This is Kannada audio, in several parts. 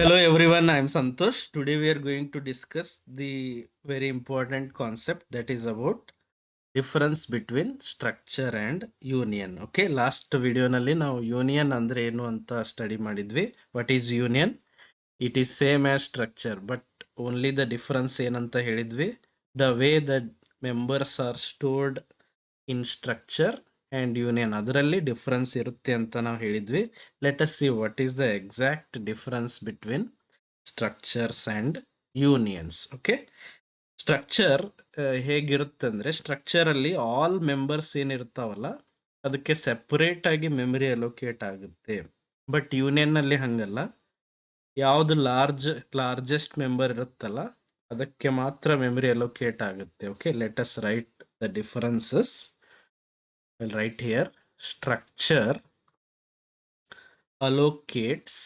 Hello everyone, I am Santosh. Today we are going to discuss the very important concept that is about difference between structure and union. Okay, last video nalli ನಾವು union ಅಂದ್ರೆ ಏನು ಅಂತ ಸ್ಟಡಿ ಮಾಡಿದ್ವಿ. What is union? It is same as structure, but only the difference ಏನಂತ ಹೇಳಿದ್ವಿ. The way that members are stored in structure and union ಅದರಲ್ಲಿ ಡಿಫ್ರೆನ್ಸ್ ಇರುತ್ತೆ ಅಂತ ನಾವು ಹೇಳಿದ್ವಿ. Let us see what is the exact difference between structures and unions. Okay, structure ಹೇಗಿರುತ್ತೆ ಅಂದರೆ ಸ್ಟ್ರಕ್ಚರ್ ಅಲ್ಲಿ ಆಲ್ ಮೆಂಬರ್ಸ್ ಏನಿರ್ತಾವಲ್ಲ ಅದಕ್ಕೆ ಸೆಪರೇಟ್ ಆಗಿ ಮೆಮರಿ ಅಲೋಕೇಟ್ ಆಗುತ್ತೆ. ಬಟ್ ಯೂನಿಯನ್ ನಲ್ಲಿ ಹಂಗಲ್ಲ, ಯಾವುದು ಲಾರ್ಜೆಸ್ಟ್ ಮೆಂಬರ್ ಇರುತ್ತಲ್ಲ ಅದಕ್ಕೆ ಮಾತ್ರ ಮೆಮರಿ ಅಲೋಕೇಟ್ ಆಗುತ್ತೆ. Okay, let us right the differences. I'll write here structure allocates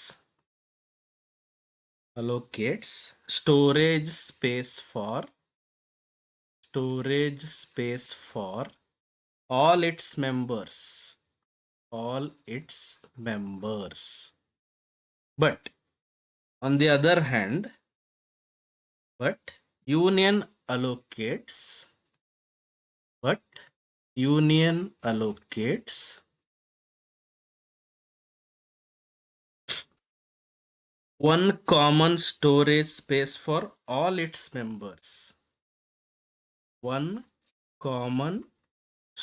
storage space for all its members, but on the other hand, union allocates one common storage space for all its members. One common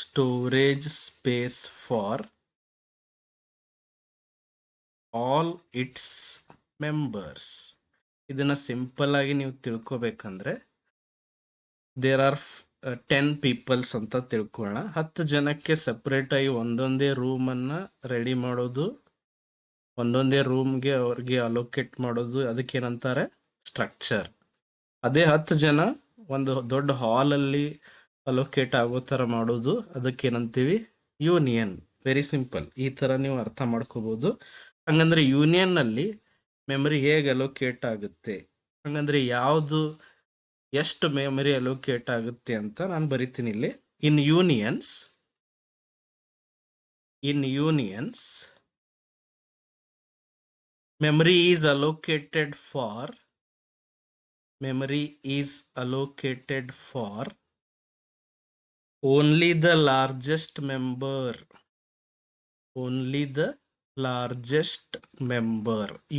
storage space for all its members. ಇದನ್ನ ಸಿಂಪಲ್ ಆಗಿ ನೀವು ತಿಳ್ಕೊಬೇಕಂದ್ರೆ ದೇರ್ ಆರ್ 10 ಪೀಪಲ್ಸ್ ಅಂತ ತಿಳ್ಕೊಳ್ಳೋಣ. 10 ಜನಕ್ಕೆ ಸೆಪರೇಟ್ ಆಗಿ ಒಂದೊಂದೇ ರೂಮ್ ಅನ್ನ ರೆಡಿ ಮಾಡೋದು, ಒಂದೊಂದೇ ರೂಮ್ಗೆ ಅವ್ರಿಗೆ ಅಲೋಕೇಟ್ ಮಾಡೋದು, ಅದಕ್ಕೇನಂತಾರೆ ಸ್ಟ್ರಕ್ಚರ್. ಅದೇ 10 ಜನ ಒಂದು ದೊಡ್ಡ ಹಾಲ್ ಅಲ್ಲಿ ಅಲೋಕೇಟ್ ಆಗೋ ತರ ಮಾಡೋದು, ಅದಕ್ಕೇನಂತೀವಿ ಯೂನಿಯನ್. ವೆರಿ ಸಿಂಪಲ್, ಈ ತರ ನೀವು ಅರ್ಥ ಮಾಡ್ಕೋಬಹುದು. ಹಂಗಂದ್ರೆ ಯೂನಿಯನ್ ನಲ್ಲಿ ಮೆಮರಿ ಹೇಗೆ ಅಲೋಕೇಟ್ ಆಗುತ್ತೆ, ಹಂಗಂದ್ರೆ ಯಾವುದು ಎಷ್ಟು ಮೆಮರಿ ಅಲೋಕೇಟ್ ಆಗುತ್ತೆ ಅಂತ ನಾನು ಬರಿತೀನಿ ಇಲ್ಲಿ. In unions memory is allocated for only the largest member.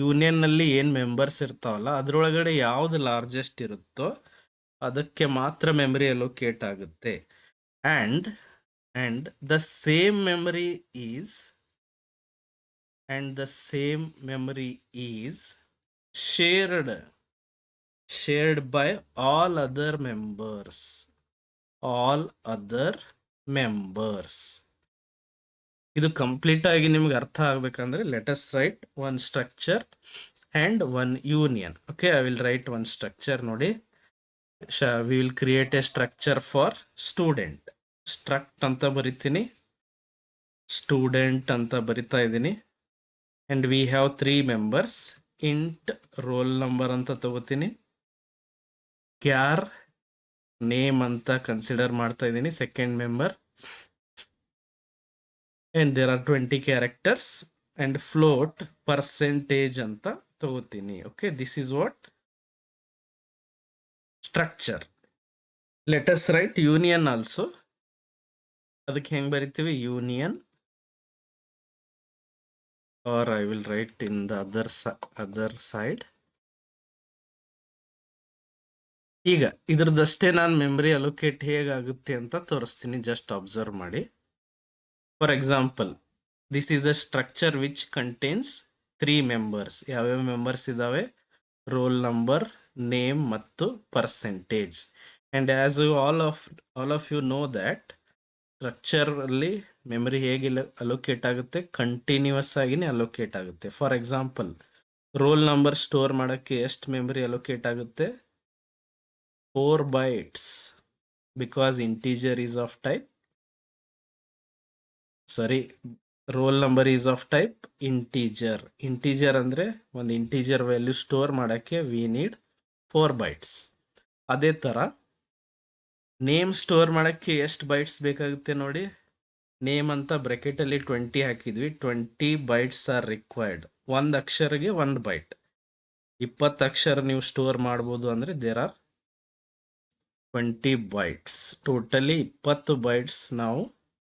Union ನಲ್ಲಿ ಏನ್ ಮೆಂಬರ್ಸ್ ಇರ್ತಾವಲ್ಲ ಅದ್ರೊಳಗಡೆ ಯಾವ್ದು ಲಾರ್ಜೆಸ್ಟ್ ಇರುತ್ತೋ ಅದಕ್ಕೆ ಮಾತ್ರ ಮೆಮರಿ ಅಲೋಕೇಟ್ ಆಗುತ್ತೆ. And the same memory is shared by all other members. ಇದು ಕಂಪ್ಲೀಟ್ ಆಗಿ ನಿಮ್ಗೆ ಅರ್ಥ ಆಗ್ಬೇಕಂದ್ರೆ let us write one structure and one union. Okay, I will write one structure. ನೋಡಿ, we will create a structure for student. Struct ಅಂತ ಬರಿತೀನಿ, ಸ್ಟೂಡೆಂಟ್ ಅಂತ ಬರಿತಾ ಇದ್ದೀನಿ. And we have 3 members. Int roll number ಅಂತ ತಗೋತೀನಿ, ಕ್ಯಾರ್ ನೇಮ್ ಅಂತ ಕನ್ಸಿಡರ್ ಮಾಡ್ತಾ ಇದ್ದೀನಿ second member. And there are 20 characters and float percentage ಅಂತ ತಗೋತೀನಿ. Okay, this is what structure. Let us write union also. ಅದಕ್ಕೆ ಹೆಂಗ್ ಬರಿತೀವಿ, union, or I will write in the other side. ಈಗ ಇದ್ರದಷ್ಟೇ ನಾನು ಮೆಮರಿ ಅಲೋಕೇಟ್ ಹೇಗಾಗುತ್ತೆ ಅಂತ ತೋರಿಸ್ತೀನಿ, ಜಸ್ಟ್ ಅಬ್ಸರ್ವ್ ಮಾಡಿ. For example, this is the structure which contains 3 members. ಯಾವ್ಯಾವ ಮೆಂಬರ್ಸ್ ಇದಾವೆ, ರೋಲ್ ನಂಬರ್, ನೇಮ್ ಮತ್ತು percentage. And as all of you know that structure ಅಲ್ಲಿ ಮೆಮರಿ ಹೇಗೆ ಅಲೋಕೇಟ್ ಆಗುತ್ತೆ, ಕಂಟಿನ್ಯೂಸ್ ಆಗಿನೇ ಅಲೋಕೇಟ್ ಆಗುತ್ತೆ. For example, roll number store ಮಾಡೋಕ್ಕೆ ಎಷ್ಟು ಮೆಮರಿ ಅಲೋಕೇಟ್ ಆಗುತ್ತೆ, 4 bytes, because integer is of type roll number is of type integer ಅಂದ್ರೆ ಒಂದು ಇಂಟೀಜರ್ ವ್ಯಾಲ್ಯೂ ಸ್ಟೋರ್ ಮಾಡಕ್ಕೆ ವಿ ನೀಡ್ 4 bytes. ಅದೇ ತರ ನೇಮ್ ಸ್ಟೋರ್ ಮಾಡಕ್ಕೆ ಎಷ್ಟು ಬೈಟ್ಸ್ ಬೇಕಾಗುತ್ತೆ ನೋಡಿ. ನೇಮ್ ಅಂತ ಬ್ರಾಕೆಟ್ ಅಲ್ಲಿ 20 ಹಾಕಿದ್ವಿ, 20 bytes ಆರ್ ರಿಕ್ವೈರ್ಡ್. ಒಂದು ಅಕ್ಷರಗೆ 1 byte. 20 ಅಕ್ಷರ ನೀವು ಸ್ಟೋರ್ ಮಾಡ್ಬೋದು ಅಂದರೆ there are 20 bytes. Totally 20 bytes ನಾವು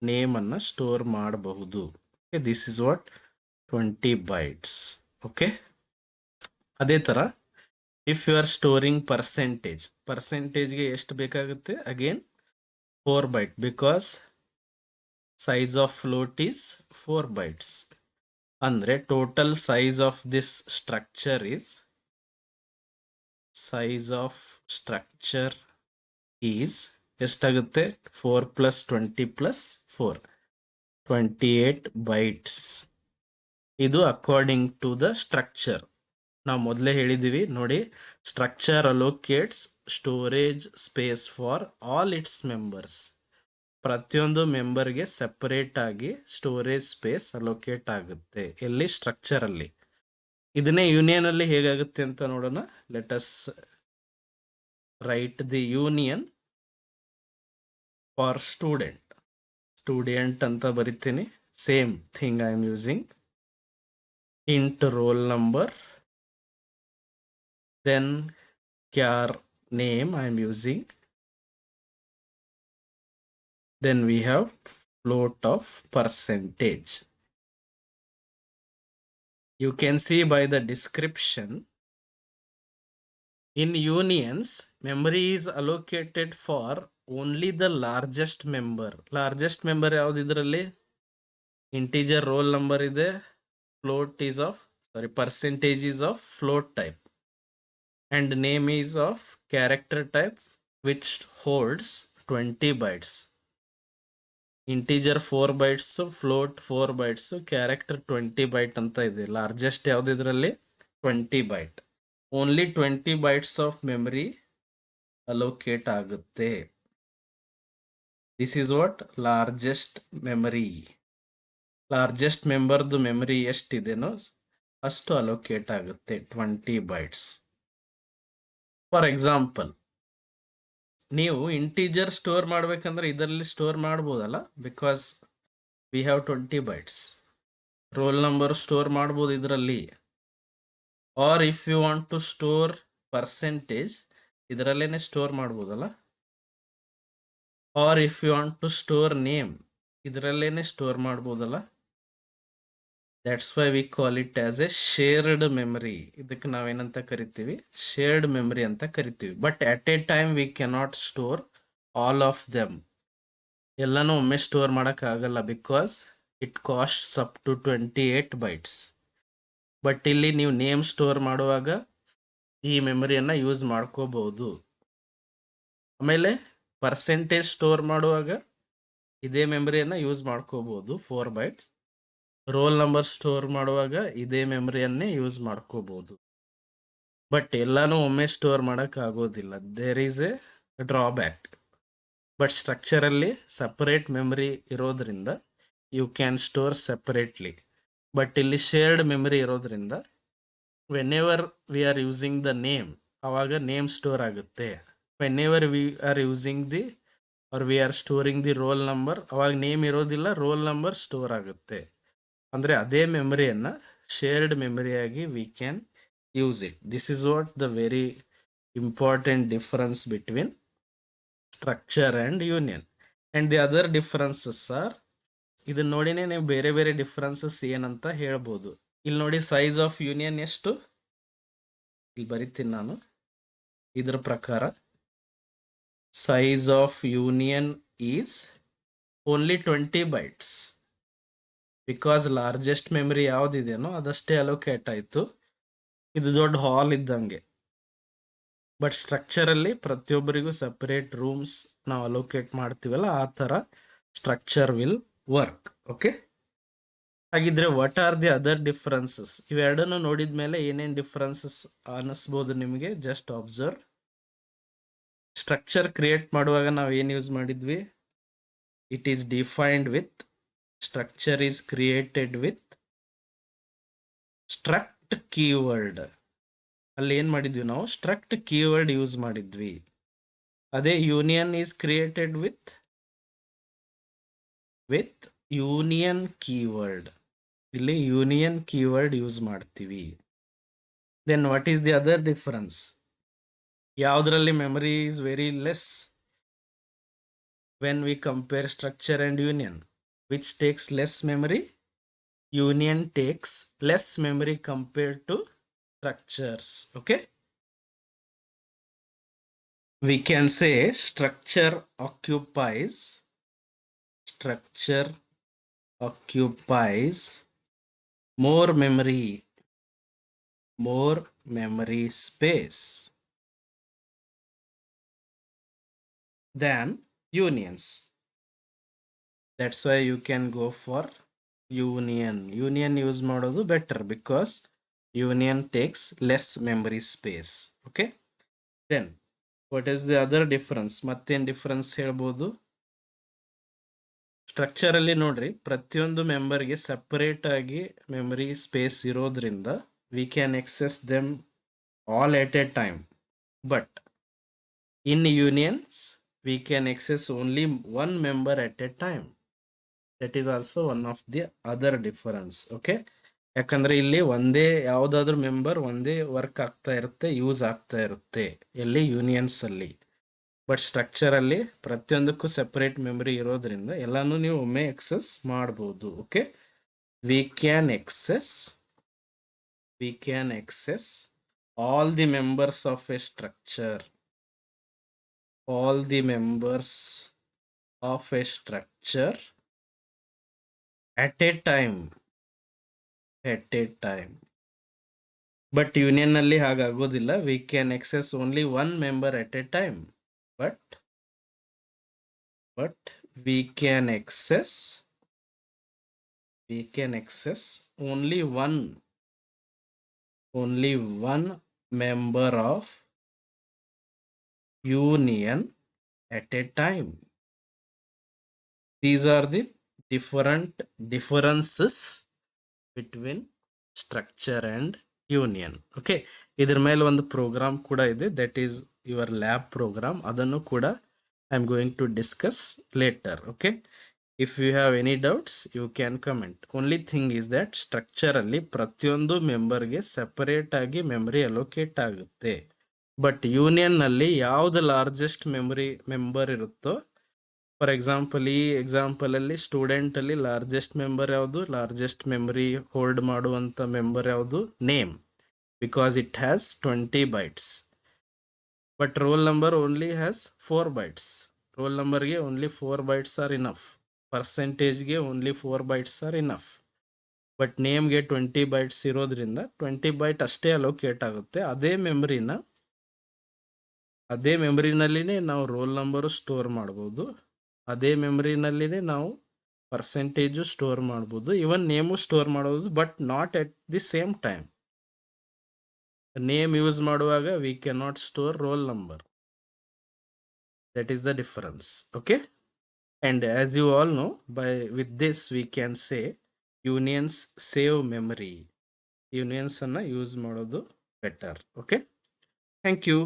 ನೇಮನ್ನು ಸ್ಟೋರ್ ಮಾಡಬಹುದು. This is what 20 bytes. Okay, ಅದೇ ಥರ ಇಫ್ ಯು ಆರ್ ಸ್ಟೋರಿಂಗ್ ಪರ್ಸೆಂಟೇಜ್ಗೆ ಎಷ್ಟು ಬೇಕಾಗುತ್ತೆ? Again 4 byte, because size of float is 4 bytes. ಅಂದರೆ total size of this structure is ಎಷ್ಟಾಗುತ್ತೆ? 4 + 20 + 4 28 ಬೈಟ್ಸ್. ಇದು ಅಕಾರ್ಡಿಂಗ್ ಟು ದ ಸ್ಟ್ರಕ್ಚರ್. ನಾವು ಮೊದಲೇ ಹೇಳಿದ್ದೀವಿ ನೋಡಿ, structure allocates storage space for all its members. ಪ್ರತಿಯೊಂದು ಮೆಂಬರ್ಗೆ ಸೆಪರೇಟ್ ಆಗಿ ಸ್ಟೋರೇಜ್ ಸ್ಪೇಸ್ ಅಲೋಕೇಟ್ ಆಗುತ್ತೆ. ಎಲ್ಲಿ? ಸ್ಟ್ರಕ್ಚರಲ್ಲಿ. ಇದನ್ನೇ ಯೂನಿಯನ್ ಅಲ್ಲಿ ಹೇಗಾಗುತ್ತೆ ಅಂತ ನೋಡೋಣ. Let us write the union for student ಅಂತ ಬರಿತೀನಿ. Same thing I am using. Int roll number, then char name I am using, then we have float of percentage. You can see by the description, in unions memory is allocated for only the largest member. ಯಾವ್ದು ಇದರಲ್ಲಿ? ಇಂಟಿಜರ್ ರೋಲ್ ನಂಬರ್ ಇದೆ, percentage is of float type, and name is of character type which holds 20 bytes. Integer 4 bytes, float 4 bytes, character 20 byte ಅಂತ ಇದೆ. ಲಾರ್ಜೆಸ್ಟ್ ಯಾವ್ದು ಇದರಲ್ಲಿ? 20 byte. Only 20 bytes of memory allocate ಆಗುತ್ತೆ. This is what largest memory. Largest ಮೆಂಬರ್ದು ಮೆಮರಿ ಎಷ್ಟಿದೆನೋ ಅಷ್ಟು ಅಲೋಕೇಟ್ ಆಗುತ್ತೆ, 20 bytes. ಫಾರ್ ಎಕ್ಸಾಂಪಲ್, ನೀವು ಇಂಟೀಜರ್ ಸ್ಟೋರ್ ಮಾಡ್ಬೇಕಂದ್ರೆ ಇದರಲ್ಲಿ ಸ್ಟೋರ್ ಮಾಡ್ಬೋದಲ್ಲ, because we have 20 bytes. Roll number store ಮಾಡ್ಬೋದು ಇದರಲ್ಲಿ. Or if you want to store percentage, ಇದರಲ್ಲೇನೆ ಸ್ಟೋರ್ ಮಾಡ್ಬೋದಲ್ಲ. Or if you want to store name, ಇದರಲ್ಲೇನೆ ಸ್ಟೋರ್ ಮಾಡ್ಬೋದಲ್ಲ. That's why we call it as A shared memory. ಇದಕ್ಕೆ ನಾವೇನಂತ ಕರಿತೀವಿ? ಶೇರ್ಡ್ ಮೆಮರಿ ಅಂತ ಕರಿತೀವಿ. But at a time we cannot store all of them. ಎಲ್ಲನೂ ಒಮ್ಮೆ ಸ್ಟೋರ್ ಮಾಡೋಕ್ಕಾಗಲ್ಲ, because it costs up to 28 bytes. But ಇಲ್ಲಿ ನೀವು ನೇಮ್ ಸ್ಟೋರ್ ಮಾಡುವಾಗ ಈ ಮೆಮರಿಯನ್ನು ಯೂಸ್ ಮಾಡ್ಕೋಬಹುದು. ಆಮೇಲೆ ಪರ್ಸೆಂಟೇಜ್ ಸ್ಟೋರ್ ಮಾಡುವಾಗ ಇದೇ ಮೆಮರಿಯನ್ನು ಯೂಸ್ ಮಾಡ್ಕೋಬಹುದು, 4 bytes. ರೋಲ್ ನಂಬರ್ ಸ್ಟೋರ್ ಮಾಡುವಾಗ ಇದೇ ಮೆಮರಿಯನ್ನೇ ಯೂಸ್ ಮಾಡ್ಕೋಬಹುದು. ಬಟ್ ಎಲ್ಲಾನು ಒಮ್ಮೆ ಸ್ಟೋರ್ ಮಾಡಕ್ ಆಗೋದಿಲ್ಲ. There is a drawback. But ಸ್ಟ್ರಕ್ಚರಲ್ಲಿ ಸಪರೇಟ್ ಮೆಮರಿ ಇರೋದ್ರಿಂದ you can store separately. But ಇಲ್ಲಿ ಶೇರ್ಡ್ ಮೆಮರಿ ಇರೋದ್ರಿಂದ whenever we are using the name, ಅವಾಗ ನೇಮ್ ಸ್ಟೋರ್ ಆಗುತ್ತೆ. Whenever we are using the or we are storing the roll number, ಅವಾಗ ನೇಮ್ ಇರೋದಿಲ್ಲ, ರೋಲ್ ನಂಬರ್ ಸ್ಟೋರ್ ಆಗುತ್ತೆ. ಅಂದರೆ ಅದೇ ಮೆಮರಿಯನ್ನು ಶೇರ್ಡ್ ಮೆಮರಿಯಾಗಿ we can use it. This is what the very important difference between structure and union. And the other differences are, ಇದನ್ನ ನೋಡಿನೇ ನೀವು ಬೇರೆ ಬೇರೆ ಡಿಫರೆನ್ಸಸ್ ಏನಂತ ಹೇಳ್ಬೋದು. ಇಲ್ಲಿ ನೋಡಿ, ಸೈಜ್ ಆಫ್ ಯೂನಿಯನ್ ಎಷ್ಟು? ಇಲ್ಲಿ ಬರಿತೀನಿ ನಾನು. ಇದರ ಪ್ರಕಾರ size of union is only 20 bytes. Because largest memory ಯಾವುದಿದೆಯೋ ಅದಷ್ಟೇ ಅಲೋಕೇಟ್ ಆಯಿತು. ಇದು ದೊಡ್ಡ ಹಾಲ್ ಇದ್ದಂಗೆ. ಬಟ್ ಸ್ಟ್ರಕ್ಚರಲ್ಲಿ ಪ್ರತಿಯೊಬ್ಬರಿಗೂ ಸಪರೇಟ್ ರೂಮ್ಸ್ ನಾವು ಅಲೋಕೇಟ್ ಮಾಡ್ತೀವಲ್ಲ, ಆ ಥರ ಸ್ಟ್ರಕ್ಚರ್ ವಿಲ್ ವರ್ಕ್. ಓಕೆ, ಹಾಗಿದ್ರೆ what are the other differences? ಇವೆರಡನ್ನು ನೋಡಿದ ಮೇಲೆ ಏನೇನು ಡಿಫ್ರೆನ್ಸಸ್ ಅನ್ನಿಸ್ಬೋದು ನಿಮಗೆ? Just observe. ಸ್ಟ್ರಕ್ಚರ್ ಕ್ರಿಯೇಟ್ ಮಾಡುವಾಗ ನಾವು ಏನು ಯೂಸ್ ಮಾಡಿದ್ವಿ? It is defined with, structure is created with struct keyword. ಅಲ್ಲಿ ಏನು ಮಾಡಿದ್ವಿ ನಾವು? ಸ್ಟ್ರಕ್ಟ್ ಕೀವರ್ಡ್ ಯೂಸ್ ಮಾಡಿದ್ವಿ. ಅದೇ union is created with union keyword. ಇಲ್ಲಿ ಯೂನಿಯನ್ ಕೀವರ್ಡ್ ಯೂಸ್ ಮಾಡ್ತೀವಿ. Then what is the other difference? ಯಾವುದರಲ್ಲಿ memory is very less when we compare structure and union? Which takes less memory? Union takes less memory compared to structures. Okay, we can say structure occupies more memory space than unions. That's why you can go for union use ಮಾಡೋದು better because union takes less memory space. Okay, then what is the other difference? ಮತ್ತೇನ್ ಡಿಫರೆನ್ಸ್ ಹೇಳ್ಬೋದು? ಸ್ಟ್ರಕ್ಚರ್ ಅಲ್ಲಿ ನೋಡ್ರಿ, ಪ್ರತಿಯೊಂದು ಮೆಂಬರ್ಗೆ ಸಪರೇಟ್ ಆಗಿ ಮೆಮರಿ ಸ್ಪೇಸ್ ಇರೋದ್ರಿಂದ we can access them all at a time. But in unions we can access only one member at a time. That is also one of the other difference. Okay, ಯಾಕಂದ್ರೆ ಇಲ್ಲಿ ಒಂದೇ ಯಾವುದಾದ್ರೂ ಮೆಂಬರ್ ಒಂದೇ ವರ್ಕ್ ಆಗ್ತಾ ಇರುತ್ತೆ, ಯೂಸ್ ಆಗ್ತಾ ಇರುತ್ತೆ ಎಲ್ಲಿ ಯೂನಿಯನ್ಸ್ ಅಲ್ಲಿ. ಬಟ್ ಸ್ಟ್ರಕ್ಚರ್ ಅಲ್ಲಿ ಪ್ರತಿಯೊಂದಕ್ಕೂ ಸೆಪರೇಟ್ ಮೆಮರಿ ಇರೋದ್ರಿಂದ ಎಲ್ಲಾನು ನೀವು ಒಮ್ಮೆ ಎಕ್ಸೆಸ್ ಮಾಡಬಹುದು. Okay, we can access all the members of a structure at a time. But union ನಲ್ಲಿ ಹಾಗಾಗೋದಿಲ್ಲ. We can access only one member at a time. But we can access only one member of union at a time. These are the differences between structure and union. Okay, ಇದರ ಮೇಲೆ ಒಂದು ಪ್ರೋಗ್ರಾಮ್ ಕೂಡ ಇದೆ, that is your lab program. ಅದನ್ನು ಕೂಡ I am going to discuss later. Okay, if you have any doubts you can comment. Only thing is that structure ಅಲ್ಲಿ ಪ್ರತಿಯೊಂದು ಮೆಂಬರ್ಗೆ ಸೆಪರೇಟ್ ಆಗಿ ಮೆಮರಿ ಅಲೋಕೇಟ್ ಆಗುತ್ತೆ. ಬಟ್ ಯೂನಿಯನ್ ನಲ್ಲಿ ಯಾವ್ದು ಲಾರ್ಜೆಸ್ಟ್ ಮೆಂಬರ್ ಇರುತ್ತೋ, ಫಾರ್ ಎಕ್ಸಾಂಪಲ್ ಈ ಎಕ್ಸಾಂಪಲ್ ಅಲ್ಲಿ ಸ್ಟೂಡೆಂಟ್ ಅಲ್ಲಿ ಲಾರ್ಜೆಸ್ಟ್ ಮೆಮರಿ ಹೋಲ್ಡ್ ಮಾಡುವಂತ ಮೆಂಬರ್ ಯಾವುದು? Name, because it has 20 bytes. But roll number only has 4 bytes. Roll ನಂಬರ್ಗೆ ಓನ್ಲಿ 4 bytes ಆರ್ ಇನಫ್. ಪರ್ಸೆಂಟೇಜ್ಗೆ only 4 bytes are enough. But ನೇಮ್ಗೆ 20 bytes ಇರೋದ್ರಿಂದ 20 byte ಅಷ್ಟೇ ಅಲೋಕೇಟ್ ಆಗುತ್ತೆ. ಅದೇ ಮೆಮರಿನಲ್ಲಿನೇ ನಾವು ರೋಲ್ ನಂಬರು ಸ್ಟೋರ್ ಮಾಡ್ಬೋದು, ಅದೇ ಮೆಮರಿನಲ್ಲಿನೇ ನಾವು ಪರ್ಸೆಂಟೇಜು ಸ್ಟೋರ್ ಮಾಡ್ಬೋದು, ಇವನ್ ನೇಮು ಸ್ಟೋರ್ ಮಾಡ್ಬೋದು. But not at the same time. Name use ಮಾಡುವಾಗ we can not store roll number. That is the difference. Okay, and as you all know, with this we can say unions save memory. Unions ಅನ್ನ ಯೂಸ್ ಮಾಡೋದು ಬೆಟರ್. Okay, thank you.